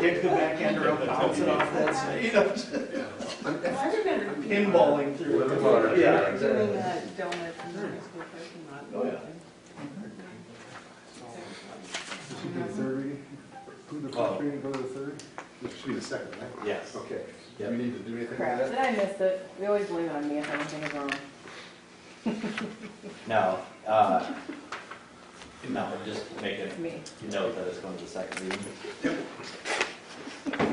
kick the back end or I'll bounce it off that side, you know, I remember pinballing through With the it. water, Yeah, doing exactly. donuts in the high school parking lot. Oh, yeah. This should be the third reading? Approve the first reading, go to the third? This should be the second, right? Yes. Okay. Do Yep. we need to do anything Crap, with did that? I miss it? We always blame it on me if anything is wrong. No, no, just make It's a me. note that it's going to the second reading.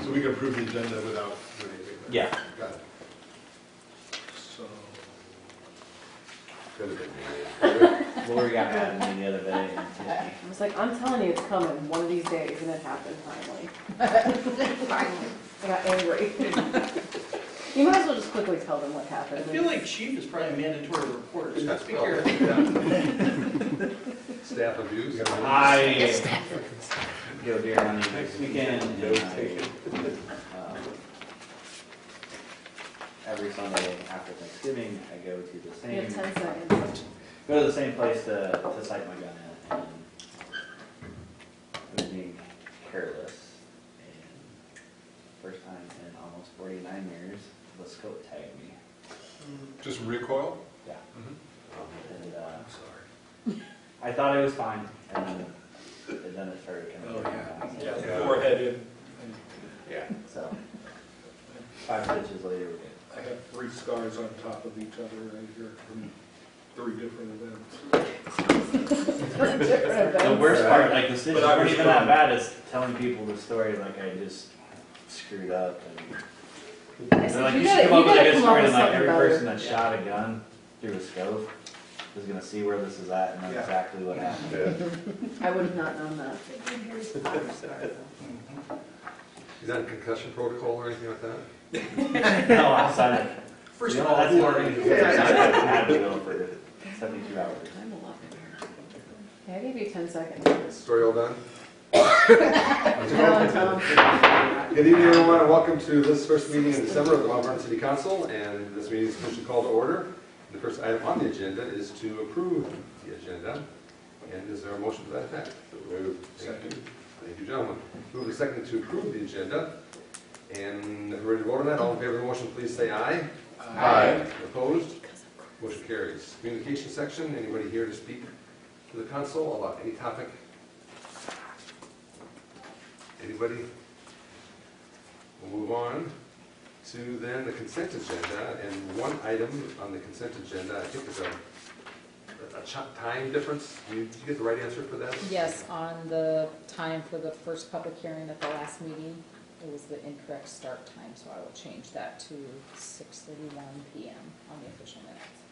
So we can approve the agenda without doing anything? then? Yeah. Got it. So. Lori got mad at me the other day. I was like, I'm telling you it's coming one of these days, and it happened finally. Finally. I got angry. You might as well just quickly tell them what I happened. feel like chief is probably a mandatory reporter, so let's be Yeah. careful. Staff abuse? I go deer hunting next weekend. And every Sunday after Thanksgiving, I go to the You have same 10 seconds. go to the same place to sight my gun at, and I was being careless. And first time in almost 49 years, the scope tagged me. Just recoil? Yeah. Mm-hmm. And I'm sorry. I thought it was fine, and then it started coming down. Yeah, forehead in. Yeah. So 5 stitches later, we're good. I have 3 scars on top of each other right here from 3 different events. The worst part, like the stitches But I weren't was even that strong. bad, is telling people the story like I just screwed up. And they're like, you should come up with a good story, and like every person that shot a gun through a scope is gonna see where this is at and know Yeah. exactly what happened. I would have not known that. Is that a concussion protocol or anything like that? No, outside of, First you of know, all, that's who the are organization. you? I had to go for 72 hours. I'm a lot better. Okay, I gave you 10 seconds. Story all done? No, Tom. Good evening, everyone, and welcome to this first meeting in December of the Mount Vernon City Council, and this meeting is officially called to order. The first item on the agenda is to approve the agenda, and is there a motion to that effect? Thank you. Thank you, gentlemen. Move the second to approve the agenda, and if we're ready to vote on that, all in favor of the motion, please say aye. Aye. Opposed? Motion carries. Communication section, anybody here to speak to the council about any topic? Anybody? We'll move on to then the consent agenda, and one item on the consent agenda, I think is a time difference. Did you get the right answer for that? Yes, on the time for the first public hearing at the last meeting, it was the incorrect start time, so I will change that to 6:31 PM on the official minutes,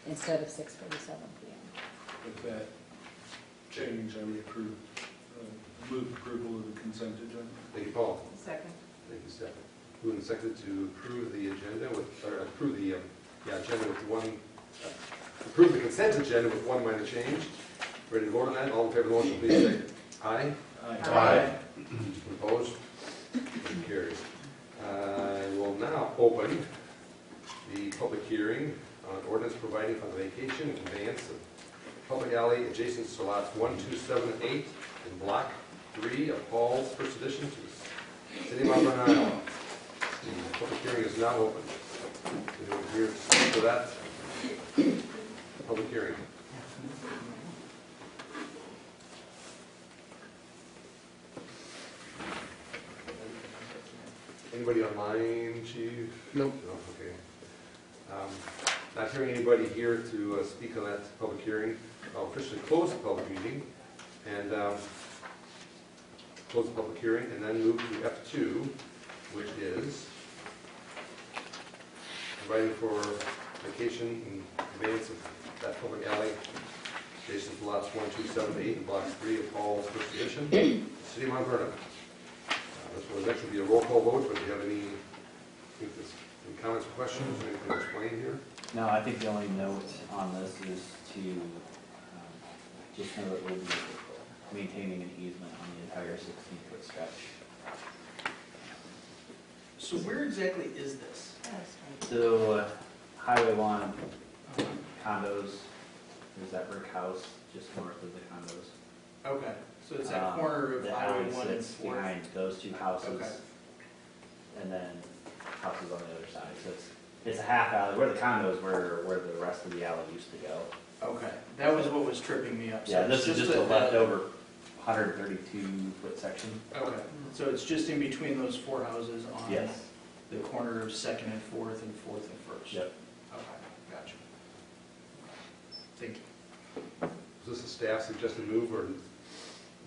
instead of 6:47 PM. With that change, I would approve, move approval of the consent agenda. Thank you, Paul. Second. Thank you, Stephen. Moved and seconded to approve the agenda with, or approve the, agenda with one, approve the consent agenda with one minor change. Ready to vote on that? All in favor of the motion, please say aye. Aye. Opposed? Motion carries. I will now open the public hearing on ordinance providing for the vacation and conveyance of public alley adjacent to lots 1, 2, 7, and 8 in block 3 of Paul's first edition to the city of Mount Vernon, Iowa. The public hearing is now open. Anyone here to speak to that public hearing? Anybody online, Chief? Nope. No, okay. Not hearing anybody here to speak on that public hearing, I'll officially close the public meeting and close the public hearing and then move to F2, which is providing for vacation and conveyance of that public alley adjacent to lots 1, 2, 7, 8, and blocks 3 of Paul's first edition, City of Mount Vernon. This will eventually be a roll call vote, but if you have any comments or questions, or anything to explain here? No, I think the only note on this is to just know that we'll be maintaining an easement on the entire 16-foot stretch. So where exactly is this? So, Highway 1 condos, there's that brick house just north of the condos. Okay. So it's that corner of The Highway alley 1 and sits 4th. behind those two houses. Okay. And then houses on the other side, so it's a half alley, where the condos were, where the rest of the alley used to go. Okay, that was what was tripping me up. So Yeah, it's this is just a that- leftover 132-foot section. Okay, so it's just in between those 4 houses on Yes. the corner of 2nd and 4th and 4th and 1st? Yep. Okay, gotcha. Thank you. Is this a staff suggested move or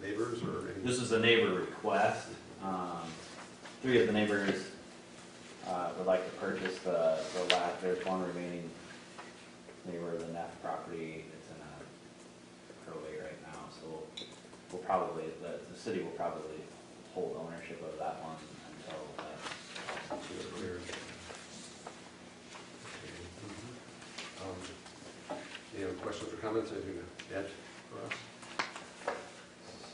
neighbors or any? This is a neighbor request. 3 of the neighbors would like to purchase the last, there's one remaining neighbor, the Neff property. It's in a probate right now, so we'll probably, the city will probably hold ownership of that one until that's Clear. Any other questions or comments, anything to add for us?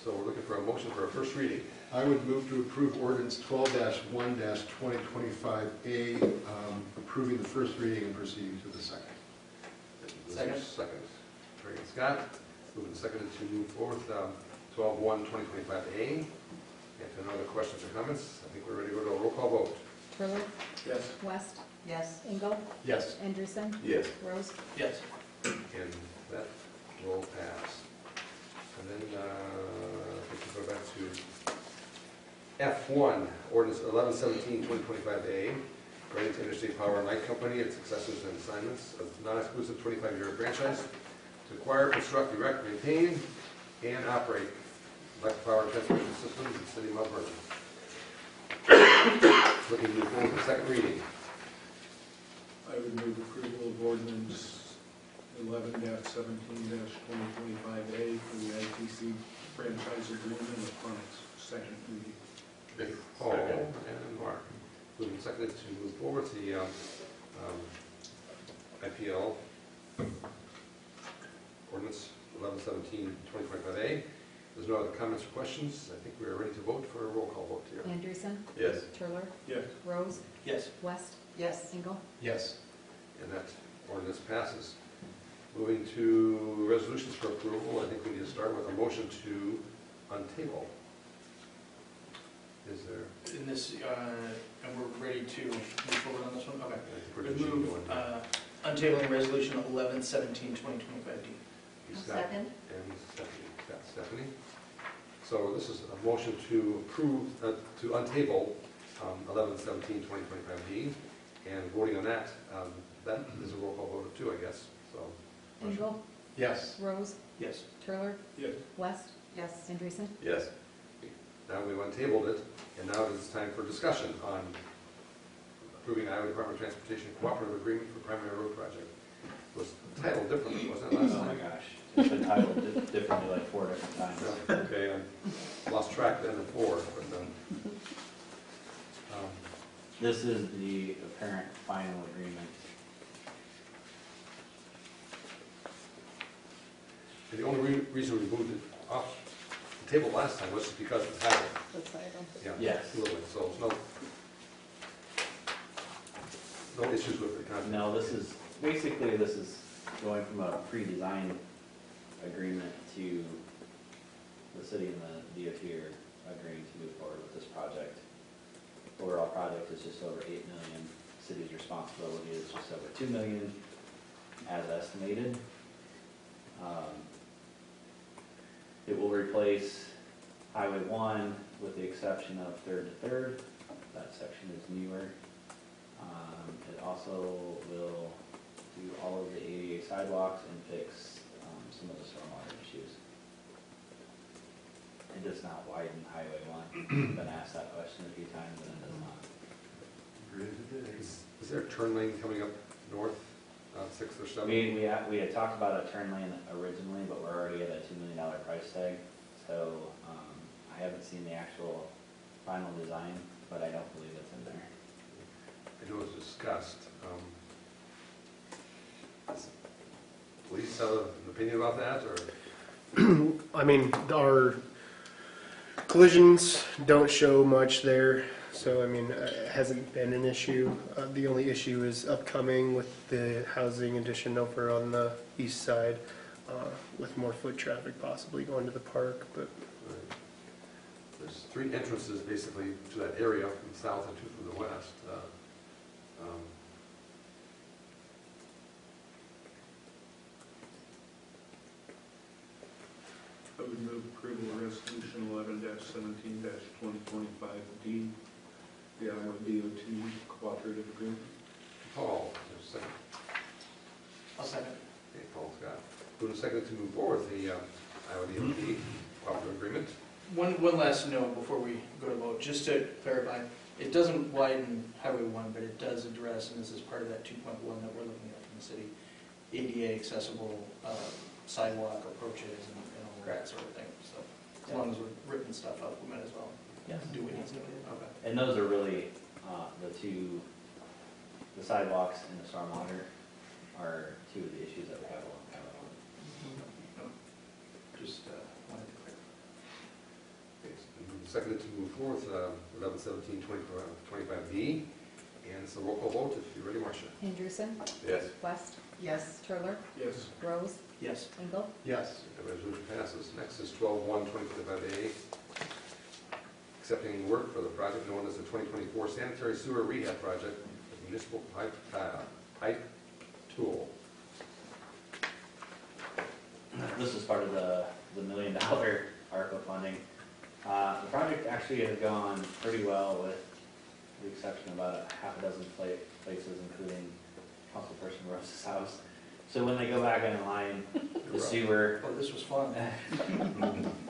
So we're looking for a motion for a first reading. I would move to approve ordinance 12-1-2025A, approving the first reading and proceeding to the second. Second. Second. Craig and Scott, moving seconded to move forward, 12-1-2025A. If there are no other questions or comments, I think we're ready to go to a roll call vote. Turler, Yes. West, Yes. Engel, Yes. Andreessen, Yes. Rose. Yes. And that will pass. And then, I think we go back to F1, ordinance 11-17-2025A, granting to Interstate Power and Light Company, its successors and assignments of non-exclusive 25-year franchise to acquire, construct, erect, maintain, and operate electric power and transmission systems in the city of Mount Vernon. Looking to move forward to the second reading. I would move approval of ordinance 11-17-2025A for the ITC franchise agreement upon its second reading. Big Paul and Mark. Moving seconded to move forward to the IPL ordinance 11-17-2025A. There's no other comments or questions. I think we are ready to vote for a roll call vote here. Andreessen, Yes. Turler, Yes. Rose, Yes. West, Yes. Engel. Yes. And that ordinance passes. Moving to resolutions for approval, I think we need to start with a motion to untable. Is there? In this, and we're ready to move forward on this one? Okay. I think we're Would just move, going. untabling resolution 11-17-2025D. Scott And Stephanie. So this is a motion to approve, to untable 11-17-2025D, and voting on that, that is a roll call vote of 2, I guess, so. Engel, Yes. Rose, Yes. Turler, Yes. West, Yes. Andreessen. Yes. Now we've untabled it, and now it is time for discussion on approving Iowa Department of Transportation Cooperative Agreement for Primary Road Project. It was titled differently, wasn't it last Oh my time? gosh, it's been titled differently like 4 different times. Okay, I lost track then of 4, but This is the apparent final agreement. and the only reason we moved it off the table last time was just because of the title. The title. Yeah, Yes. absolutely, so there's no issues with the content. No, this is going from a pre-design agreement to the city and the DOT are agreeing to move forward with this project. Overall project is just over 8 million. City's responsibility is just over 2 million as estimated. It will replace Highway 1 with the exception of 3rd to 3rd. That section is newer. It also will do all of the ADA sidewalks and fix some of the stormwater issues. It does not widen Highway 1. I've been asked that question a few times and it does not. Is there a turn lane coming up north, 6th or 7th? We had talked about a turn lane originally, but we're already at a $2 million price tag. So I haven't seen the actual final design, but I don't believe it's in there. I know it was discussed. Does police have an opinion about that, or? I mean, our collisions don't show much there, so I mean, it hasn't been an issue. The only issue is upcoming with the housing addition over on the east side, with more foot traffic possibly going to the park, but Right. There's 3 entrances basically to that area from the south and 2 from the west. I would move approval of resolution 11-17-2025D, the Iowa DOT cooperative agreement. Paul, there's a second. I'll second. Okay, Paul's got moved and seconded to move forward with the Iowa DOT cooperative agreement. One last note before we go to vote, just to clarify, it doesn't widen Highway 1, but it does address, and this is part of that 2.1 that we're looking at from the city, ADA accessible sidewalk approaches and all that sort of thing. So as long as we're ripping stuff up, we might as well Yes. do what needs to be. Okay. And those are really, the sidewalks and the stormwater are 2 of the issues that we have along Highway 1. Just wanted to clarify. Okay, so moved and seconded to move forward with 11-17-2025D. And it's a roll call vote if you're ready, Marcia. Andrewson, Yes. West, Yes. Turler, Yes. Rose, Yes. Engel. Yes. The resolution passes. Next is 12-1-2025A, accepting work for the project known as the 2024 Sanitary Sewer Rehab Project with Municipal Pipe Tool. This is part of the $1 million ARPA funding. The project actually has gone pretty well with the exception of about half a dozen places, including Councilperson Rose's house. So when they go back in line, the sewer, Oh, this was fun.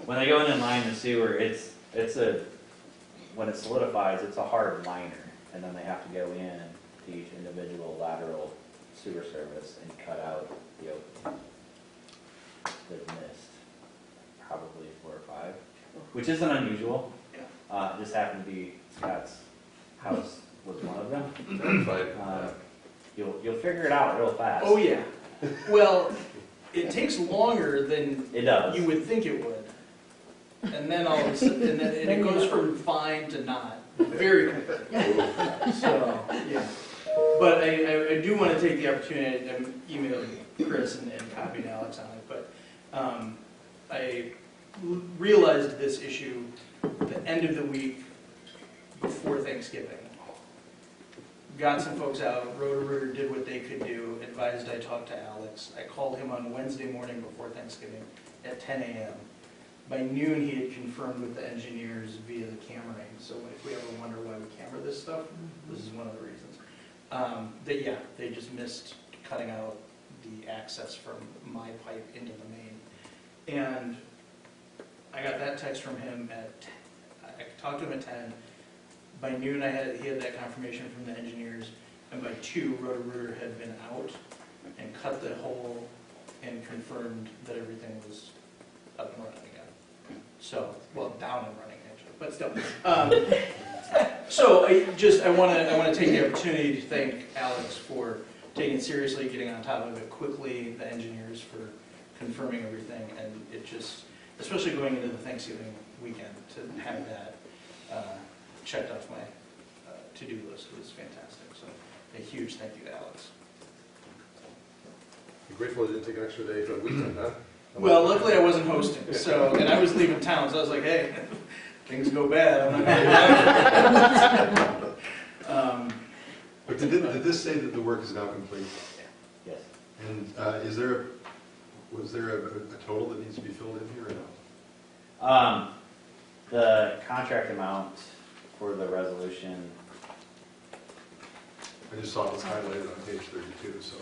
when they go in line the sewer, when it solidifies, it's a hard liner. And then they have to go in to each individual lateral sewer service and cut out the opening. They've missed probably 4 or 5, which isn't unusual. Yeah. This happened to be Scott's house was one of them. You'll figure it out real fast. Oh, yeah. Well, it takes longer than It does. you would think it would. And then all of a sudden, and it goes from fine to not, very quickly. So, yeah. But I do want to take the opportunity, I'm emailing Chris and copied Alex on it, but I realized this issue at the end of the week before Thanksgiving. Got some folks out, Roto-Rooter did what they could do, advised I talk to Alex. I called him on Wednesday morning before Thanksgiving at 10 a.m. By noon, he had confirmed with the engineers via the cammering. So if we ever wonder why we camera this stuff, this is one of the reasons. They just missed cutting out the access from my pipe into the main. And I got that text from him I talked to him at 10. By noon, he had that confirmation from the engineers, and by 2, Roto-Rooter had been out and cut the hole and confirmed that everything was up and running again. So, well, down and running actually, but still. So I want to take the opportunity to thank Alex for taking it seriously, getting on top of it quickly, the engineers for confirming everything, and it just, especially going into the Thanksgiving weekend, to have that checked off my to-do list was fantastic. So a huge thank you to Alex. You're grateful it didn't take an extra day for the weekend, huh? Well, luckily I wasn't hosting, and I was leaving town, so I was like, hey, things go bad, I'm not going to do that. But did this say that the work is now complete? Yes. And was there a total that needs to be filled in here or no? The contract amount for the resolution, I just saw it was highlighted on page 32, so.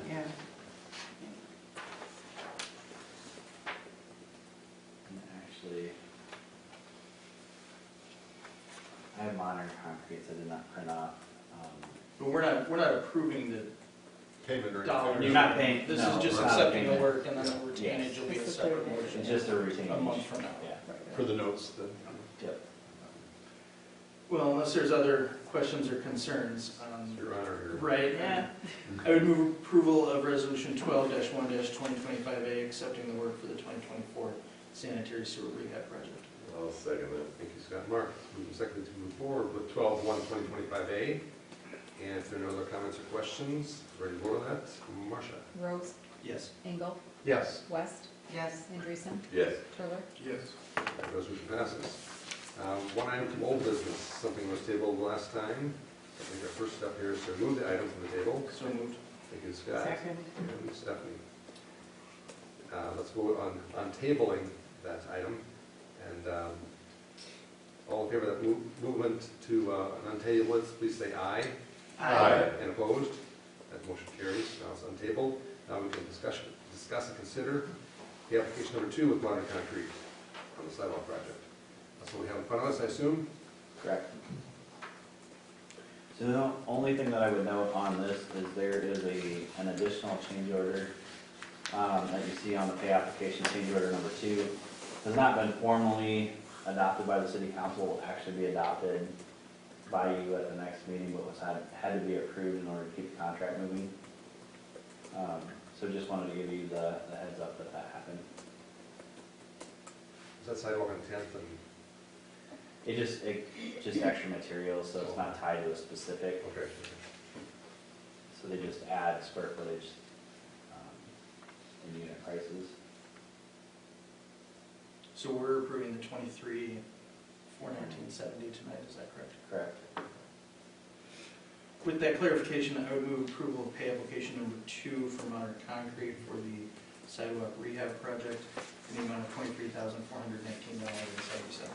Yeah. actually, I have modern concrete, so I did not print off. But we're not approving the Payment or dollar. anything? You're not paying. This no, is just we're not accepting the paying work, and then the Yes. retainage will be a It's the separate 30 days. motion. It's just a routine. A month from now. Yeah. For the notes then? Yep. Well, unless there's other questions or concerns. Your Honor, here. Right, yeah. I would move approval of resolution 12-1-2025A, accepting the work for the 2024 sanitary sewer rehab project. I'll second that. Thank you, Scott and Mark. Moving secondly to move forward with 12-1-2025A. And if there are no other comments or questions, ready to vote on that? Marcia? Rose, Yes. Engel, Yes. West, Yes. Andreessen? Yes. Turler? Yes. That resolution passes. One item from old business, something was tabled last time. I think our first step here is to remove the item from the table. So moved. Thank you, Scott. Second. And Stephanie. Let's vote on tabling that item. And all in favor of that movement to untable it, please say aye. Aye. And opposed? That motion carries. Now it's untabled. Now we can discuss and consider the application number 2 with Modern Concrete on the sidewalk project. That's what we have in front of us, I assume? Correct. So the only thing that I would note on this is there is an additional change order that you see on the pay application, change order number 2. Has not been formally adopted by the city council, will actually be adopted by you at the next meeting, but had to be approved in order to keep the contract moving. So just wanted to give you the heads up that happened. Is that sidewalk on 10th and? It just extra materials, so it's not tied to a specific, Okay. so they just add square footage in unit prices. So we're approving the 23 for 1970 tonight, is that correct? Correct. With that clarification, I would move approval of pay application number 2 for Modern Concrete for the sidewalk rehab project in the amount of $23,419.70.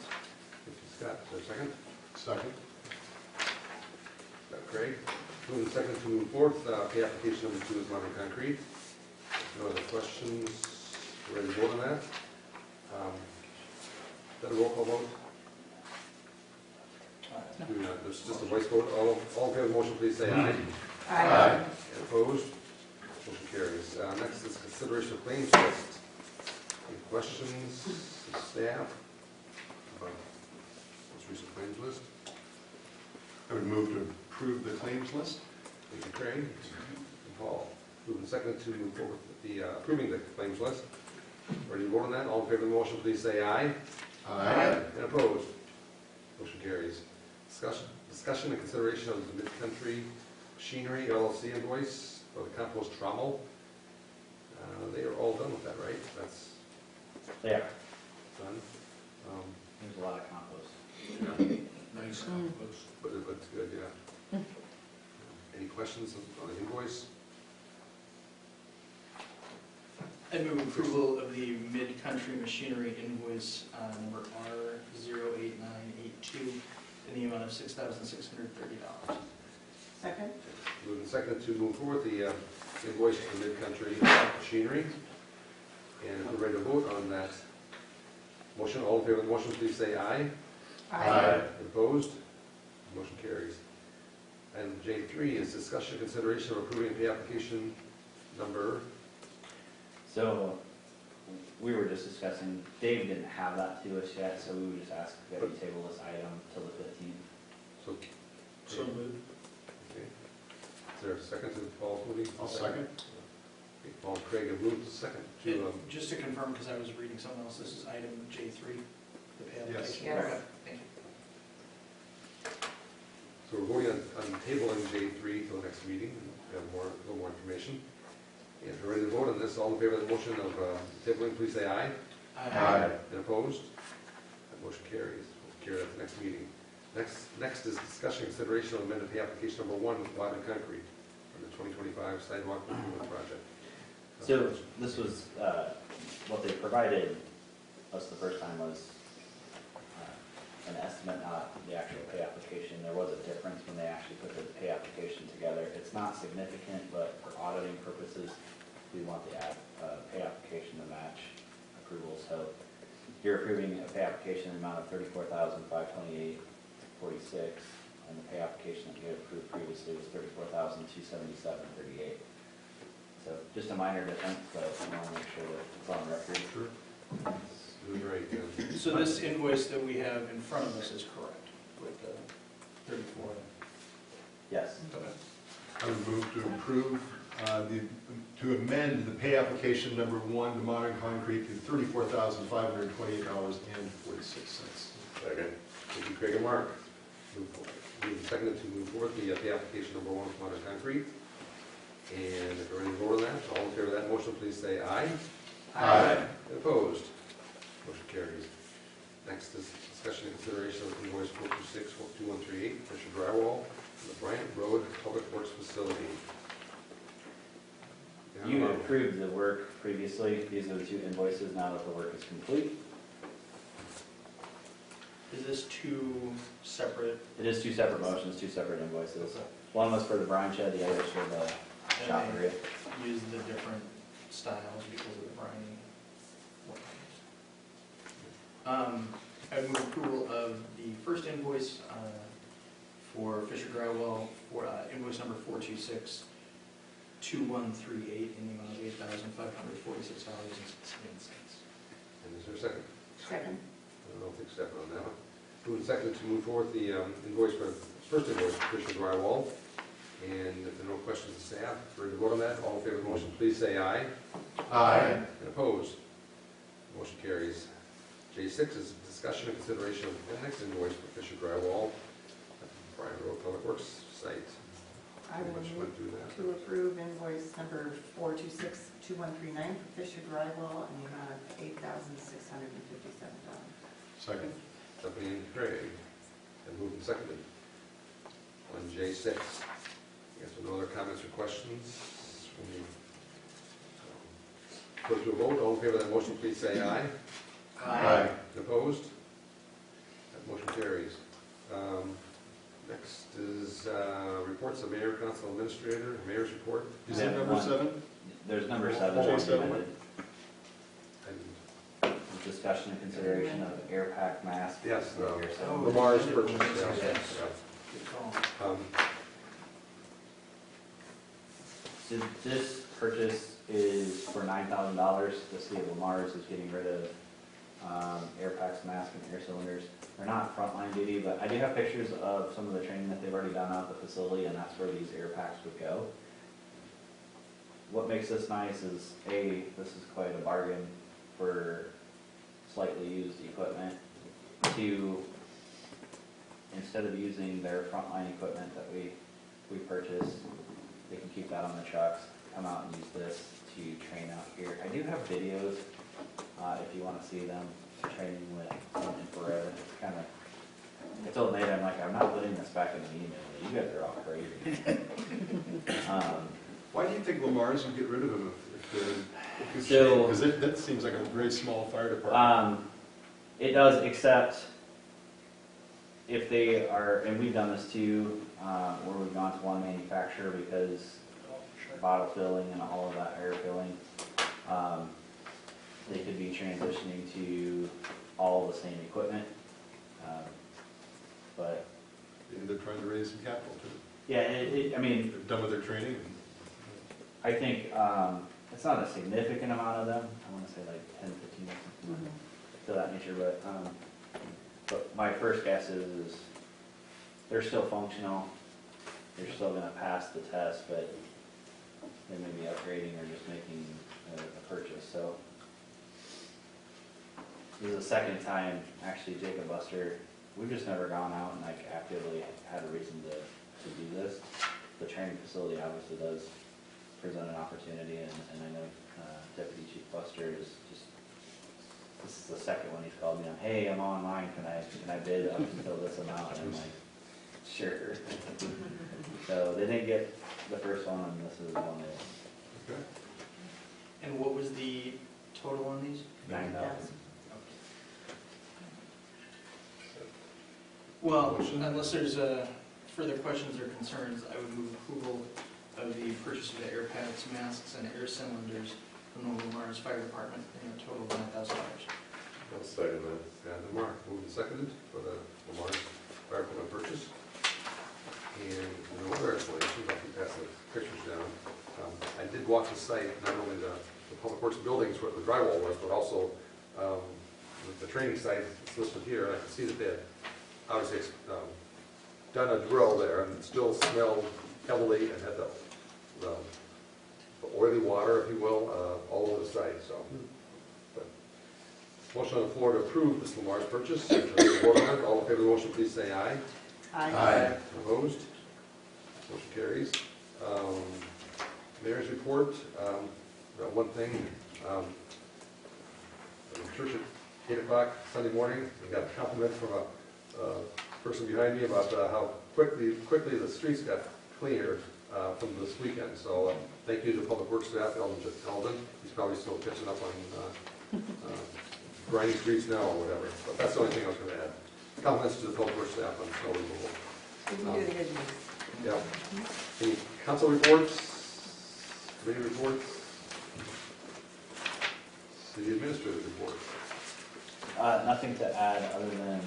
Thank you, Scott. Is there a second? Second? Scott Craig. Moving second to move forth, pay application number 2 is Modern Concrete. No other questions? We're ready to vote on that? Is that a roll call vote? There's just a voice vote. All in favor of the motion, please say aye. Aye. And opposed? Motion carries. Next is consideration of claims list. Any questions, staff, about this recent claims list? I would move to approve the claims list. Thank you, Craig. And Paul. Moving second to move forward with the approving the claims list. Ready to vote on that? All in favor of the motion, please say aye. And opposed? Motion carries. Discussion and consideration of the Mid-Country Machinery LLC invoice for the compost trommel. They are all done with that, right? That's Yeah, done. there's a lot of compost. Nice compost. But it's good, yeah. Any questions on the invoice? I move approval of the Mid-Country Machinery invoice number R08982 in the amount of $6,630. Second. Moving second to move forward the invoice for Mid-Country Machinery. And if we're ready to vote on that motion, all in favor of the motion, please say aye. Opposed? Motion carries. And J3 is discussion consideration of approving the application number. So we were just discussing, Dave didn't have that to us yet, so we would just ask that we table this item till the 15th. So, So moved. okay. Is there a second to Paul's moving? I'll second. Okay, Paul and Craig have moved second to, Just to confirm, because I was reading something else, this is item J3, the pay application. Yes. Okay, thank you. so we're voting on tabling J3 till the next meeting. We have a little more information. And if we're ready to vote on this, all in favor of the motion of tabling, please say aye. And opposed? That motion carries. We'll carry that to the next meeting. Next is discussion consideration of amended pay application number 1 with Modern Concrete for the 2025 sidewalk improvement project. So this was, what they provided us the first time was an estimate, not the actual pay application. There was a difference when they actually put the pay application together. It's not significant, but for auditing purposes, we want the pay application to match approval. So you're approving a pay application in the amount of $34,528.46, and the pay application that you had approved previously was $34,277.38. So just a minor difference, but I want to make sure that it's on record. Sure. Doing right, yeah. So this invoice that we have in front of us is correct with the 34? Yes. I would move to approve, to amend the pay application number 1 to Modern Concrete to $34,528.46. Second. Thank you, Craig and Mark. Move seconded to move forward the pay application number 1 with Modern Concrete. And if you're ready to vote on that, all in favor of that motion, please say aye. Aye. Opposed? Motion carries. Next is discussion and consideration of invoice 426-2138, Fisher Drywall, from the Bryant Road Public Works Facility. You approved the work previously. These are the two invoices now that the work is complete. Is this two separate? It is two separate motions, two separate invoices. One was for the brine shed, the other was for the shop area. Use the different styles because of the briny. I move approval of the first invoice for Fisher Drywall for invoice number 426-2138 in the amount of $8,546.16. And is there a second? Second. I don't think second on that one. Moved and seconded to move forward the invoice for, first invoice for Fisher Drywall. And if there are no questions of staff, ready to vote on that, all in favor of the motion, please say aye. Aye. And opposed? Motion carries. J6 is discussion and consideration of the next invoice for Fisher Drywall at the Bryant Road Public Works site. I will Much move want to do that. to approve invoice number 426-2139 for Fisher Drywall in the amount of $8,657. Second. Stephanie and Craig, and moved and seconded on J6. I guess with no other comments or questions, put it to a vote. All in favor of that motion, please say aye. Aye. And opposed? That motion carries. Next is reports of mayor, council administrator, mayor's report. Is that number 7? There's number 7. J7. amended. And Discussion and consideration of air pack mask. yes, and air cylinder. Lamar's purchase. Good call. So this purchase is for $9,000. The city of Lamar's is getting rid of air packs, masks, and air cylinders. They're not frontline duty, but I do have pictures of some of the training that they've already done out at the facility, and that's where these air packs would go. What makes this nice is, A, this is quite a bargain for slightly used equipment. 2, instead of using their frontline equipment that we purchase, they can keep that on the trucks, come out and use this to train out here. I do have videos, if you want to see them, training with some infrared. It's kind of, I told Nate, I'm like, I'm not putting this back in the email. You guys are all crazy. Why do you think Lamar's would get rid of them So- because that seems like a very small fire department. It does, except if they are, and we've done this too, where we've gone to one manufacturer because bottle filling and all of that air filling, they could be transitioning to all the same equipment. But Maybe they're trying to raise some capital too. yeah, I mean, They're done with their training. I think it's not a significant amount of them. I want to say like 10, 15 or something to that nature. But my first guess is they're still functional. They're still going to pass the test, but they may be upgrading or just making a purchase. So this is the second time, actually, Jacob Buster, we've just never gone out and like actively had a reason to do this. The training facility obviously does present an opportunity, and I know Deputy Chief Buster is just, this is the second one he's called me on, hey, I'm online, can I bid up until this amount? And I'm like, sure. So they didn't get the first one, and this is the one they, okay. And what was the total on these? 9,000. Well, unless there's further questions or concerns, I would move approval of the purchase of the air pads, masks, and air cylinders from the Lamar's Fire Department in a total of $9,000. I'll second that. And Lamar, moved and seconded for the Lamar's fire equipment purchase. And no other explanations, I can pass the pictures down. I did walk the site, not only the Public Works buildings where the drywall was, but also the training site that's listed here. I can see that they had obviously done a drill there, and it still smelled heavily and had the oily water, if you will, all over the site. So, but motion on the floor to approve this Lamar's purchase. All in favor of the motion, please say aye. Aye. Opposed? Motion carries. Mayor's report. One thing, church at 8 o'clock Sunday morning. We got a compliment from a person behind me about how quickly the streets got cleaner from this weekend. So thank you to the Public Works staff, Eldon. He's probably still catching up on grinding streets now or whatever. But that's the only thing I was going to add. Compliments to the Public Works staff on snow removal. We can do the good news. Yeah. Any council reports? Committee reports? City administrative report? Nothing to add other than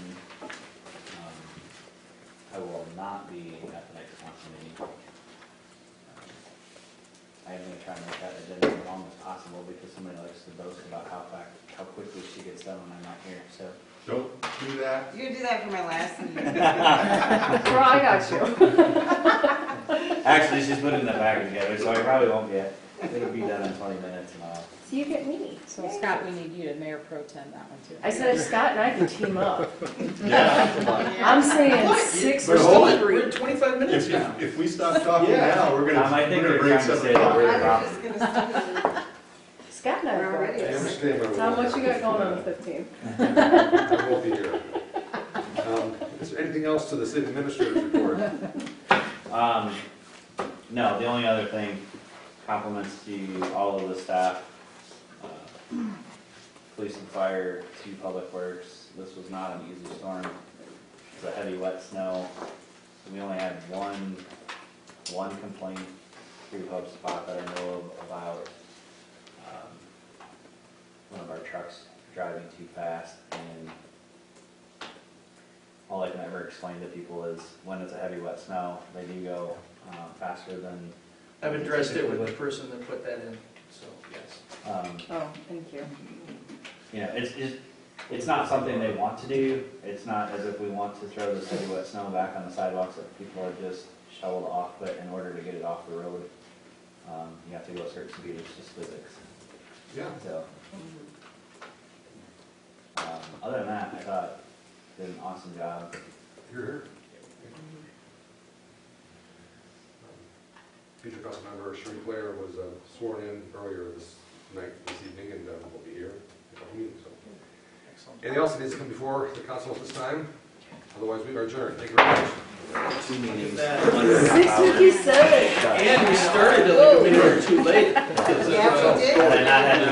I will not be at the next council meeting. I am going to try and make that agenda as long as possible because somebody likes to boast about how quickly she gets done when I'm not here. So Don't do that. You can do that for my last meeting. Girl, I got you. actually, she's putting that bag together, so I probably won't get. It'll be done in 20 minutes and all. So you get me. So Scott, we need you to mayor pro tem that one too. I said if Scott and I can team up. Yeah. I'm saying 6 But or hold it, 3. We're at 25 minutes now. If we stop talking Yeah. now, we're gonna I think we're bring trying to something say that up. we're I the was problem. just gonna Scott and I We're are already I at understand. but How much you got going on the 15th? I won't be here. Is there anything else to the city administrative report? No, the only other thing, compliments to all of the staff, police and fire, to Public Works. This was not an easy storm. It's a heavy, wet snow. We only had one complaint through HubSpot that I know of about one of our trucks driving too fast, and all I can ever explain to people is when it's a heavy, wet snow, they do go faster than. I've addressed it with the person that put that in, so yes. Oh, thank you. You know, it's not something they want to do. It's not as if we want to throw this heavy, wet snow back on the sidewalks that people are just shoveled off, but in order to get it off the road, you have to go a certain speed. It's just physics. Yeah. So, other than that, I thought did an awesome job. You're here. Future council member Sheree Claire was sworn in earlier this evening, and will be here at the meeting. So, Excellent. anything else that needs to come before the council at this time? Otherwise, we are adjourned. Thank you very much. 2 meetings. That- under a half hour. 6:57. And we started a little bit too late. Yeah, we did. And I had to